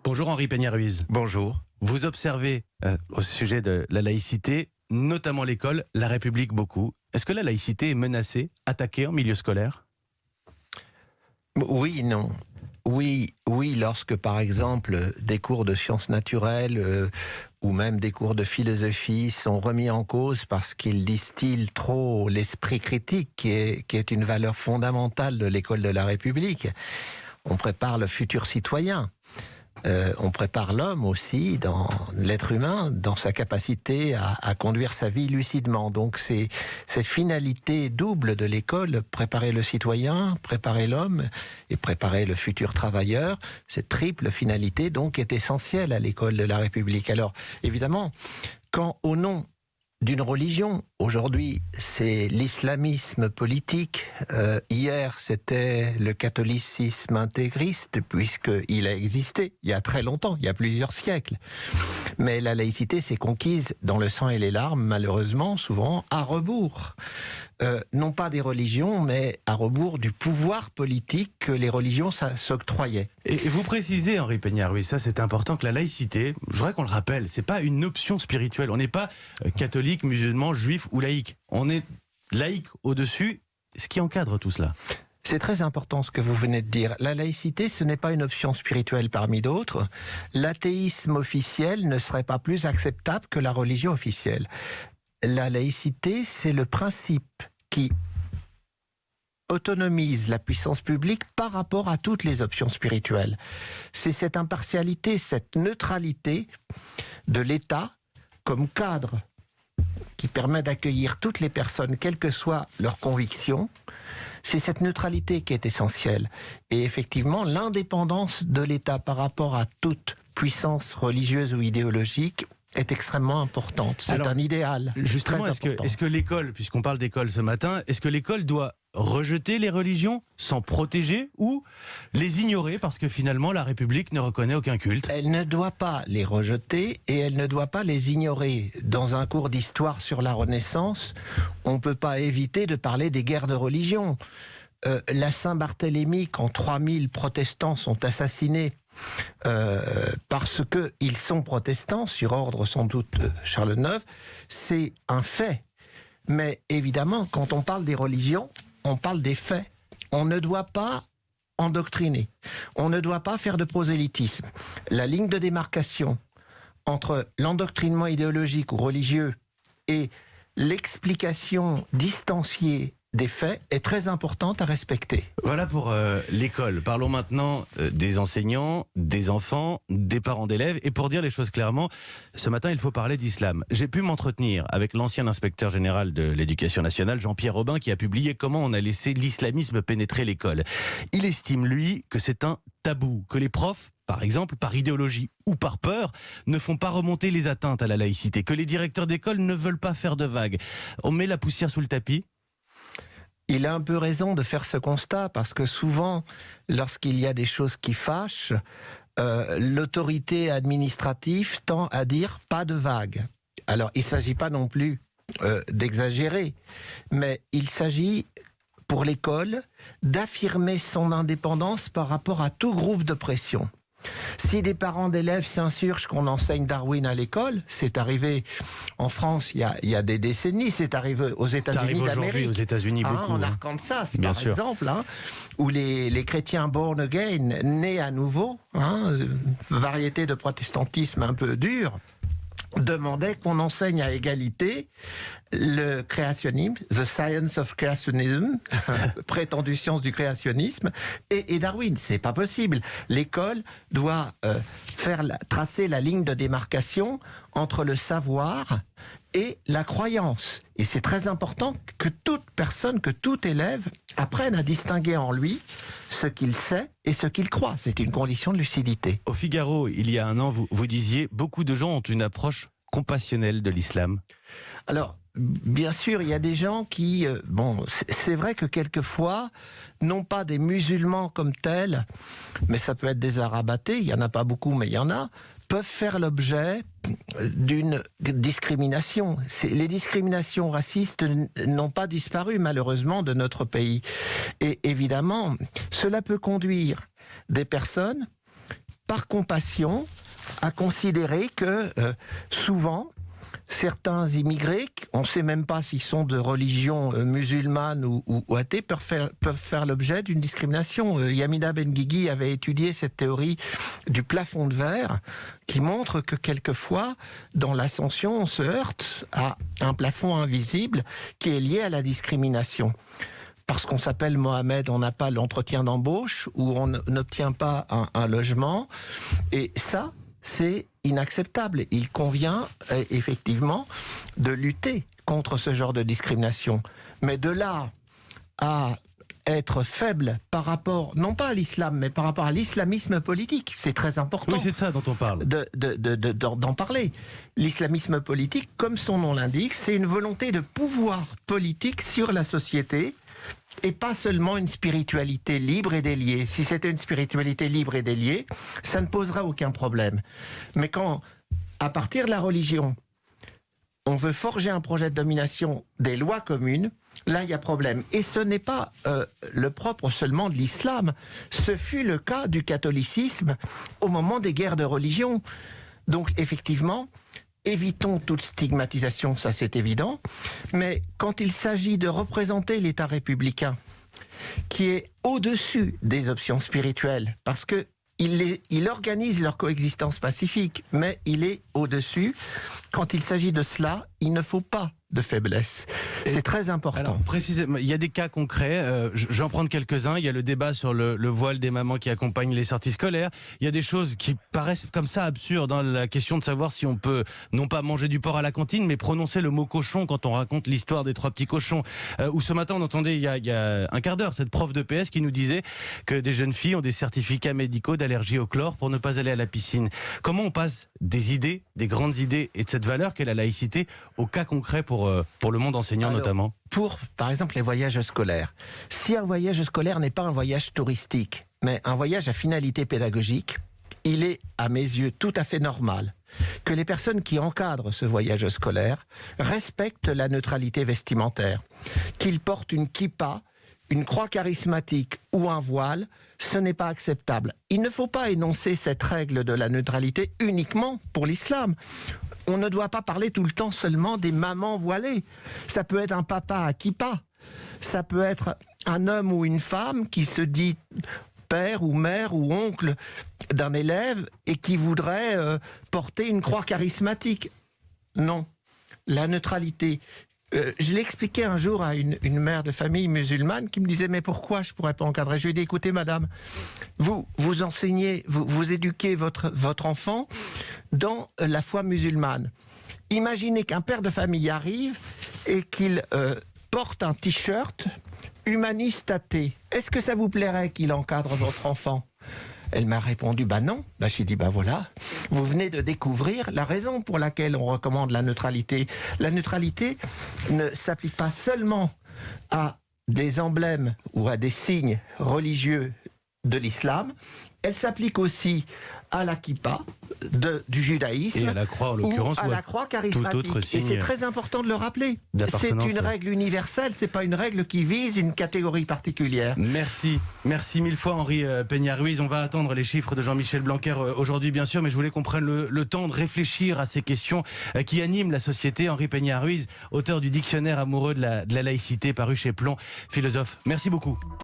Bonjour Henri Peña-Ruiz. Bonjour. Vous observez au sujet de la laïcité, notamment l'école, la République beaucoup. Est-ce que la laïcité est menacée, attaquée en milieu scolaire ? Oui, non. Oui, lorsque par exemple des cours de sciences naturelles ou même des cours de philosophie sont remis en cause parce qu'ils distillent trop l'esprit critique qui est une valeur fondamentale de l'école de la République. On prépare le futur citoyen. On prépare l'homme aussi, dans l'être humain, dans sa capacité à conduire sa vie lucidement. Donc c'est cette finalité double de l'école, préparer le citoyen, préparer l'homme et préparer le futur travailleur, cette triple finalité donc est essentielle à l'école de la République. Alors évidemment, quand au nom d'une religion, aujourd'hui c'est l'islamisme politique, hier c'était le catholicisme intégriste puisqu'il a existé il y a très longtemps, il y a plusieurs siècles. Mais la laïcité s'est conquise dans le sang et les larmes, malheureusement souvent à rebours. Non pas des religions, mais à rebours du pouvoir politique que les religions s'octroyaient. Et vous précisez, Henri Peña-Ruiz, ça c'est important, que la laïcité, je voudrais qu'on le rappelle, c'est pas une option spirituelle. On n'est pas catholique, musulman, juif ou laïque. On est laïque au-dessus, ce qui encadre tout cela. C'est très important ce que vous venez de dire. La laïcité, ce n'est pas une option spirituelle parmi d'autres. L'athéisme officiel ne serait pas plus acceptable que la religion officielle. La laïcité, c'est le principe qui autonomise la puissance publique par rapport à toutes les options spirituelles. C'est cette impartialité, cette neutralité de l'État comme cadre qui permet d'accueillir toutes les personnes, quelles que soient leurs convictions. C'est cette neutralité qui est essentielle. Et effectivement, l'indépendance de l'État par rapport à toute puissance religieuse ou idéologique est extrêmement importante. C'est un idéal. Justement, est-ce que l'école, puisqu'on parle d'école ce matin, est-ce que l'école doit rejeter les religions, s'en protéger ou les ignorer parce que finalement la République ne reconnaît aucun culte ? Elle ne doit pas les rejeter et elle ne doit pas les ignorer. Dans un cours d'histoire sur la Renaissance, on ne peut pas éviter de parler des guerres de religion. La Saint-Barthélemy, quand 3000 protestants sont assassinés parce qu'ils sont protestants, sur ordre sans doute de Charles IX, c'est un fait. Mais évidemment, quand on parle des religions, on parle des faits. On ne doit pas endoctriner. On ne doit pas faire de prosélytisme. La ligne de démarcation entre l'endoctrinement idéologique ou religieux et l'explication distanciée des faits est très importante à respecter. Voilà pour l'école. Parlons maintenant des enseignants, des enfants, des parents d'élèves. Et pour dire les choses clairement, ce matin, il faut parler d'islam. J'ai pu m'entretenir avec l'ancien inspecteur général de l'Éducation nationale, Jean-Pierre Robin, qui a publié comment on a laissé l'islamisme pénétrer l'école. Il estime, lui, que c'est un tabou, que les profs, par exemple, par idéologie ou par peur, ne font pas remonter les atteintes à la laïcité, que les directeurs d'école ne veulent pas faire de vagues. On met la poussière sous le tapis. Il a un peu raison de faire ce constat parce que souvent, lorsqu'il y a des choses qui fâchent, l'autorité administrative tend à dire pas de vague. Alors, il ne s'agit pas non plus d'exagérer, mais il s'agit pour l'école d'affirmer son indépendance par rapport à tout groupe de pression. Si des parents d'élèves s'insurgent qu'on enseigne Darwin à l'école, c'est arrivé en France il y a des décennies, c'est arrivé aux États-Unis d'Amérique. Aux États-Unis beaucoup. En Arkansas, Bien par sûr. exemple, où les chrétiens born again, nés à nouveau, variété de protestantisme un peu dur, demandait qu'on enseigne à égalité le créationnisme, the science of creationism, prétendue science du créationnisme, et Darwin. C'est pas possible. L'école doit tracer la ligne de démarcation entre le savoir et la croyance. Et c'est très important que toute personne, que tout élève apprenne à distinguer en lui ce qu'il sait et ce qu'il croit. C'est une condition de lucidité. Au Figaro, il y a un an, vous disiez, beaucoup de gens ont une approche compassionnelle de l'islam. Alors, bien sûr, il y a des gens qui... c'est vrai que quelquefois, non pas des musulmans comme tels, mais ça peut être des arabes athées, il n'y en a pas beaucoup, mais il y en a, peuvent faire l'objet d'une discrimination. Les discriminations racistes n'ont pas disparu, malheureusement, de notre pays. Et évidemment, cela peut conduire des personnes par compassion, à considérer que souvent, certains immigrés, on ne sait même pas s'ils sont de religion musulmane ou athée, peuvent faire l'objet d'une discrimination. Yamina Benguigui avait étudié cette théorie du plafond de verre qui montre que quelquefois, dans l'ascension, on se heurte à un plafond invisible qui est lié à la discrimination. Parce qu'on s'appelle Mohamed, on n'a pas l'entretien d'embauche ou on n'obtient pas un logement. Et ça, c'est inacceptable. Il convient effectivement de lutter contre ce genre de discrimination. Mais de là à être faible par rapport, non pas à l'islam, mais par rapport à l'islamisme politique, c'est très important. Oui, c'est de ça dont on parle. D'en parler. L'islamisme politique, comme son nom l'indique, c'est une volonté de pouvoir politique sur la société, et pas seulement une spiritualité libre et déliée. Si c'était une spiritualité libre et déliée, ça ne poserait aucun problème. Mais quand, à partir de la religion, on veut forger un projet de domination des lois communes, là, il y a problème. Et ce n'est pas le propre seulement de l'islam. Ce fut le cas du catholicisme au moment des guerres de religion. Donc, effectivement, évitons toute stigmatisation, ça c'est évident, mais quand il s'agit de représenter l'État républicain, qui est au-dessus des options spirituelles, parce que il organise leur coexistence pacifique, mais il est au-dessus. Quand il s'agit de cela, il ne faut pas de faiblesse. C'est très important. Alors, précisément, il y a des cas concrets. Je vais en prendre quelques-uns. Il y a le débat sur le voile des mamans qui accompagnent les sorties scolaires. Il y a des choses qui paraissent comme ça absurdes. Hein, la question de savoir si on peut, non pas manger du porc à la cantine, mais prononcer le mot cochon quand on raconte l'histoire des 3 petits cochons. Ou ce matin, on entendait, il y a un quart d'heure, cette prof de PS qui nous disait que des jeunes filles ont des certificats médicaux d'allergie au chlore pour ne pas aller à la piscine. Comment on passe des idées, des grandes idées et de cette valeur qu'est la laïcité au cas concret pour le monde enseignant notamment? Pour, par exemple, les voyages scolaires. Si un voyage scolaire n'est pas un voyage touristique, mais un voyage à finalité pédagogique, il est, à mes yeux, tout à fait normal que les personnes qui encadrent ce voyage scolaire respectent la neutralité vestimentaire. Qu'ils portent une kippa, une croix charismatique ou un voile, ce n'est pas acceptable. Il ne faut pas énoncer cette règle de la neutralité uniquement pour l'islam. On ne doit pas parler tout le temps seulement des mamans voilées. Ça peut être un papa à kippa. Ça peut être un homme ou une femme qui se dit père ou mère ou oncle d'un élève et qui voudrait porter une croix charismatique. Non. La neutralité. Je l'ai expliqué un jour à une mère de famille musulmane qui me disait « Mais pourquoi je ne pourrais pas encadrer ?» Je lui ai dit « Écoutez madame, vous enseignez, vous éduquez votre enfant dans la foi musulmane. Imaginez qu'un père de famille arrive et qu'il porte un t-shirt humaniste athée. Est-ce que ça vous plairait qu'il encadre votre enfant ?» Elle m'a répondu, non. J'ai dit, voilà, vous venez de découvrir la raison pour laquelle on recommande la neutralité. La neutralité ne s'applique pas seulement à des emblèmes ou à des signes religieux de l'islam, elle s'applique aussi à la kippa du judaïsme et à la croix en l'occurrence, ou à la croix charismatique. Tout autre signe, et c'est très important de le rappeler. C'est une règle universelle, c'est pas une règle qui vise une catégorie particulière. Merci mille fois Henri Peña-Ruiz. On va attendre les chiffres de Jean-Michel Blanquer aujourd'hui bien sûr, mais je voulais qu'on prenne le temps de réfléchir à ces questions qui animent la société. Henri Peña-Ruiz, auteur du dictionnaire amoureux de la laïcité paru chez Plon, philosophe. Merci beaucoup.